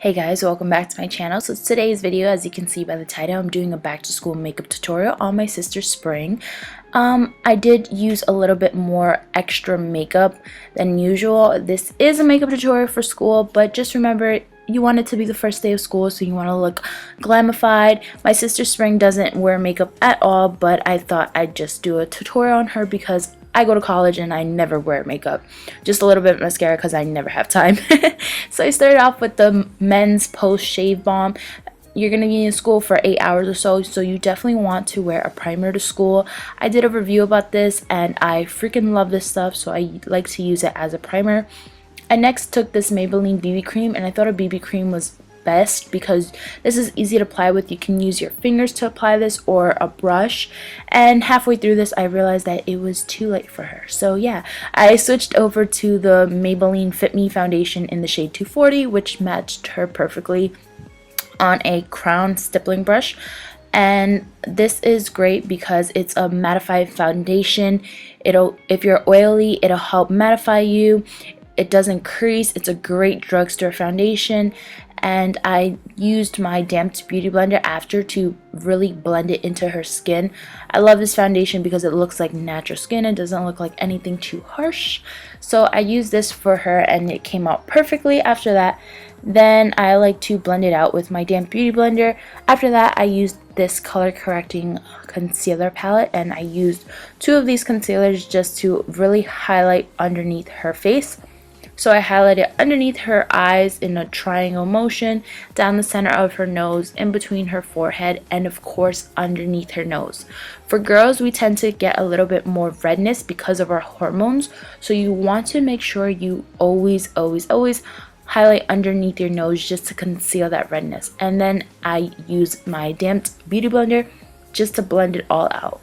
Hey guys, welcome back to my channel. So today's video, as you can see by the title, I'm doing a back to school makeup tutorial on my sister's spring. I did use a little bit more extra makeup than usual. This is a makeup tutorial for school, but just remember, you want it to be the first day of school, so you want to look glamified. My sister Spring doesn't wear makeup at all, but I thought I'd just do a tutorial on her because I go to college and I never wear makeup. Just a little bit of mascara because I never have time. So I started off with the men's post shave balm. You're going to be in school for 8 hours or so you definitely want to wear a primer to school. I did a review about this and I freaking love this stuff, so I like to use it as a primer. I next took this Maybelline BB cream, and I thought a BB cream was best because this is easy to apply with. You can use your fingers to apply this or a brush, and halfway through this I realized that it was too late for her. So yeah, I switched over to the Maybelline Fit Me foundation in the shade 240, which matched her perfectly on a crown stippling brush. And this is great because it's a mattifying foundation. If you're oily, it'll help mattify you. It doesn't crease. It's a great drugstore foundation, and I used my damped beauty blender after to really blend it into her skin. I love this foundation because it looks like natural skin. It doesn't look like anything too harsh. So I used this for her and it came out perfectly. After that, then I like to blend it out with my damp beauty blender. After that, I used this color correcting concealer palette, and I used 2 of these concealers just to really highlight underneath her face. So I highlighted underneath her eyes in a triangle motion, down the center of her nose, in between her forehead, and of course underneath her nose. For girls, we tend to get a little bit more redness because of our hormones, so you want to make sure you always highlight underneath your nose just to conceal that redness. And then I use my damped beauty blender just to blend it all out.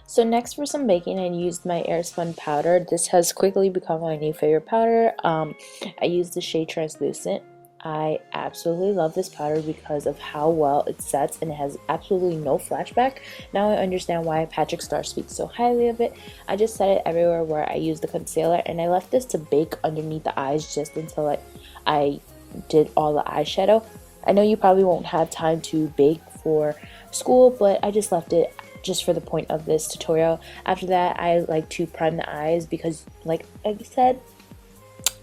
So next, for some baking, I used my Airspun powder. This has quickly become my new favorite powder. I used the shade Translucent. I absolutely love this powder because of how well it sets, and it has absolutely no flashback. Now I understand why Patrick Star speaks so highly of it. I just set it everywhere where I used the concealer, and I left this to bake underneath the eyes just until I did all the eyeshadow. I know you probably won't have time to bake for school, but I just left it just for the point of this tutorial. After that, I like to prime the eyes because, like I said,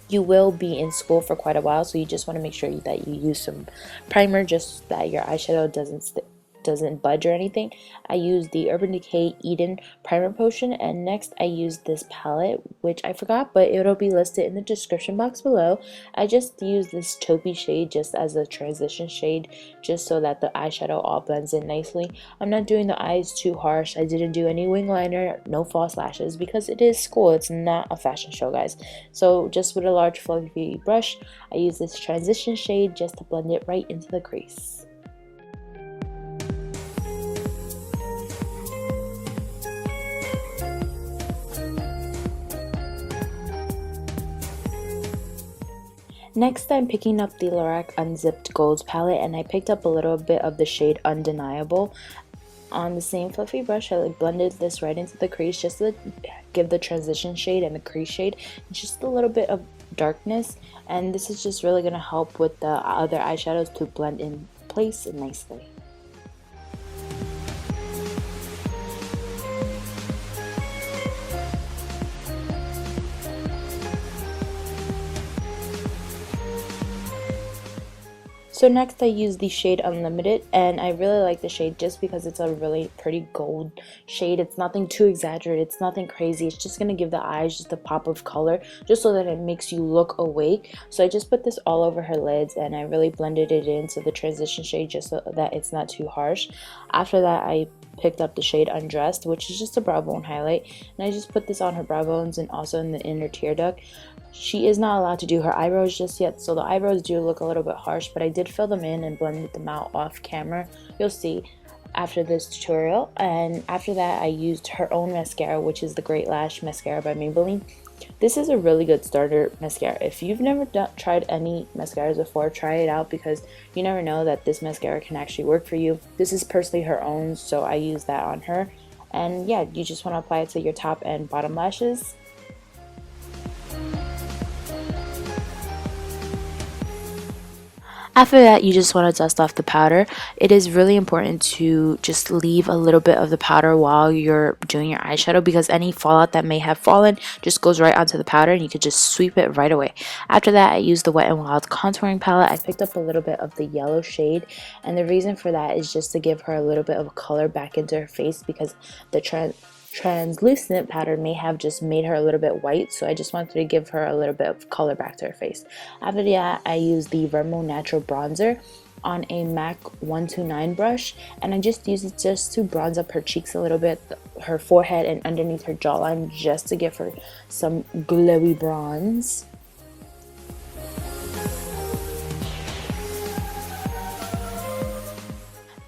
you will be in school for quite a while, so you just want to make sure that you use some primer just that your eyeshadow doesn't budge or anything. I used the Urban Decay Eden primer potion, and next I used this palette, which I forgot, but it'll be listed in the description box below. I just used this taupey shade just as a transition shade, just so that the eyeshadow all blends in nicely. I'm not doing the eyes too harsh. I didn't do any wing liner, no false lashes, because it is school. It's not a fashion show, guys. So just with a large fluffy brush, I use this transition shade just to blend it right into the crease. Next, I'm picking up the Lorac Unzipped Golds palette, and I picked up a little bit of the shade Undeniable. On the same fluffy brush, I blended this right into the crease just to give the transition shade and the crease shade just a little bit of darkness, and this is just really going to help with the other eyeshadows to blend in place nicely. So next I use the shade Unlimited, and I really like the shade just because it's a really pretty gold shade. It's nothing too exaggerated, it's nothing crazy. It's just going to give the eyes just a pop of color just so that it makes you look awake. So I just put this all over her lids, and I really blended it into the transition shade just so that it's not too harsh. After that, I picked up the shade Undressed, which is just a brow bone highlight, and I just put this on her brow bones and also in the inner tear duct. She is not allowed to do her eyebrows just yet, so the eyebrows do look a little bit harsh, but I did fill them in and blended them out off camera. You'll see after this tutorial. And after that, I used her own mascara, which is the Great Lash mascara by Maybelline. this is a really good starter mascara. If you've never tried any mascaras before, try it out, because you never know that this mascara can actually work for you. This is personally her own, so I use that on her. And yeah, you just want to apply it to your top and bottom lashes. After that, you just want to dust off the powder. It is really important to just leave a little bit of the powder while you're doing your eyeshadow, because any fallout that may have fallen just goes right onto the powder and you could just sweep it right away. After that, I used the Wet n Wild contouring palette. I picked up a little bit of the yellow shade, and the reason for that is just to give her a little bit of color back into her face, because the translucent powder may have just made her a little bit white, so I just wanted to give her a little bit of color back to her face. After that, I used the Rimmel Natural Bronzer on a MAC 129 brush, and I just used it just to bronze up her cheeks a little bit, her forehead, and underneath her jawline, just to give her some glowy bronze.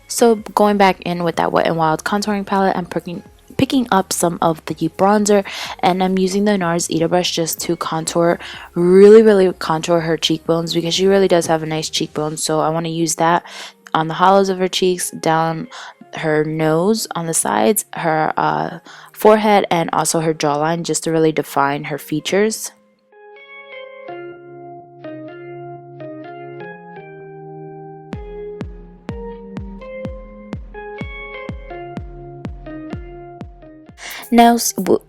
So going back in with that Wet n Wild contouring palette, I'm picking up some of the bronzer, and I'm using the NARS Ita brush just to contour, really contour her cheekbones, because she really does have a nice cheekbone. So I want to use that on the hollows of her cheeks, down her nose, on the sides, her forehead, and also her jawline, just to really define her features. Now,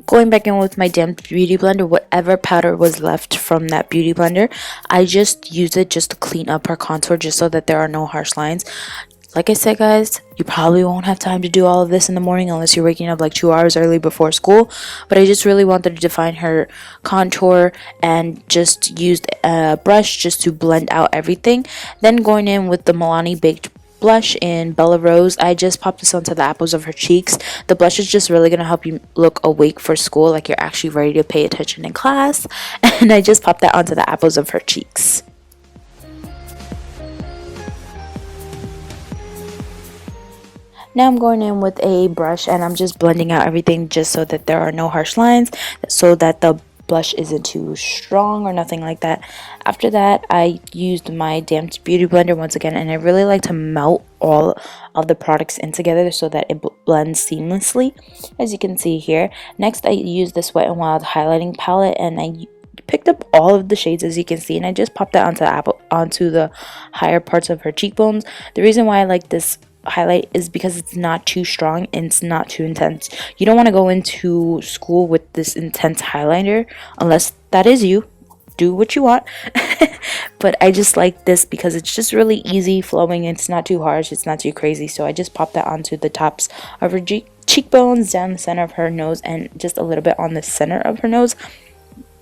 going back in with my damp beauty blender, whatever powder was left from that beauty blender, I just use it just to clean up her contour, just so that there are no harsh lines. Like I said, guys, you probably won't have time to do all of this in the morning unless you're waking up like 2 hours early before school, but I just really wanted to define her contour and just used a brush just to blend out everything. Then going in with the Milani Baked blush in Bella Rose, I just popped this onto the apples of her cheeks. The blush is just really going to help you look awake for school, like you're actually ready to pay attention in class, and I just popped that onto the apples of her cheeks. Now I'm going in with a brush and I'm just blending out everything just so that there are no harsh lines, so that the blush isn't too strong or nothing like that. After that, I used my damped beauty blender once again, and I really like to melt all of the products in together so that it blends seamlessly, as you can see here. Next, I used this Wet n Wild highlighting palette, and I picked up all of the shades, as you can see, and I just popped that onto the higher parts of her cheekbones. The reason why I like this highlight is because it's not too strong and it's not too intense. You don't want to go into school with this intense highlighter unless that is you. Do what you want. But I just like this because it's just really easy flowing. It's not too harsh, it's not too crazy. So I just popped that onto the tops of her cheekbones, down the center of her nose, and just a little bit on the center of her nose.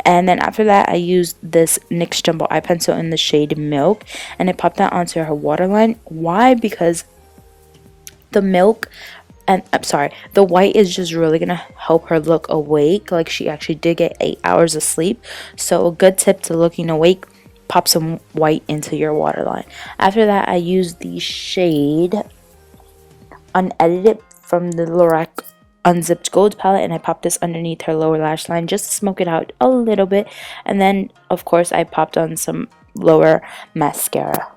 And then after that, I used this NYX Jumbo Eye Pencil in the shade Milk, and I popped that onto her waterline. Why? Because the milk, and I'm sorry, the white is just really gonna help her look awake, like she actually did get 8 hours of sleep. So a good tip to looking awake, pop some white into your waterline. After that, I used the shade Unedited from the Lorac Unzipped Gold palette, and I popped this underneath her lower lash line just to smoke it out a little bit. And then of course I popped on some lower mascara.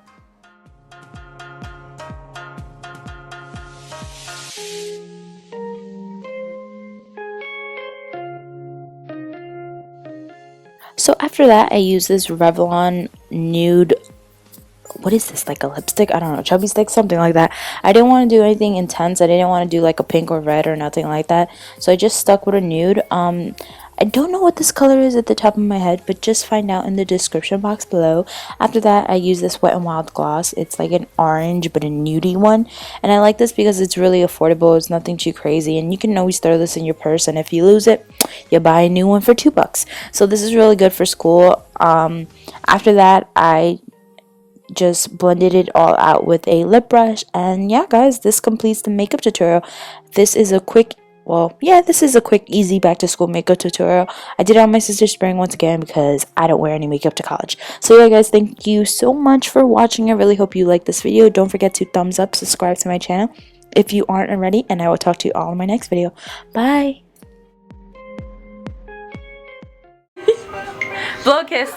So after that, I use this Revlon nude, what is this, like a lipstick? I don't know, chubby stick, something like that. I didn't want to do anything intense. I didn't want to do like a pink or red or nothing like that. So I just stuck with a nude. I don't know what this color is at the top of my head, but just find out in the description box below. After that, I use this Wet n Wild gloss. It's like an orange but a nudie one, and I like this because it's really affordable. It's nothing too crazy, and you can always throw this in your purse, and if you lose it, you buy a new one for $2. So this is really good for school. After that, I just blended it all out with a lip brush, and yeah guys, this completes the makeup tutorial. This is a quick, well, yeah, this is a quick, easy back to school makeup tutorial. I did it on my sister's spring once again because I don't wear any makeup to college. So yeah guys, thank you so much for watching. I really hope you liked this video. Don't forget to thumbs up, subscribe to my channel if you aren't already, and I will talk to you all in my next video. Bye. Blow a kiss.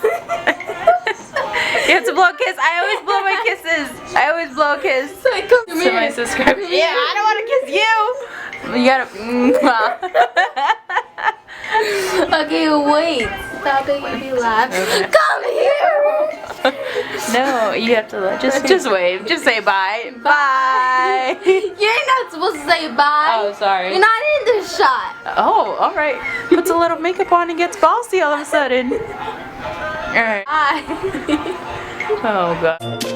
You have to blow a kiss. I always blow my kisses. I always blow a kiss. So come to my subscribers. Yeah, I don't want to kiss you. You gotta. Okay, wait. Stop making me laugh. Okay. Come here. No, you have to just wave. Just say bye. Bye. You're not supposed to say bye. Oh, sorry. You're not in this shot. Oh, all right. Puts a little makeup on and gets bossy all of a sudden. All right. Bye. Oh god.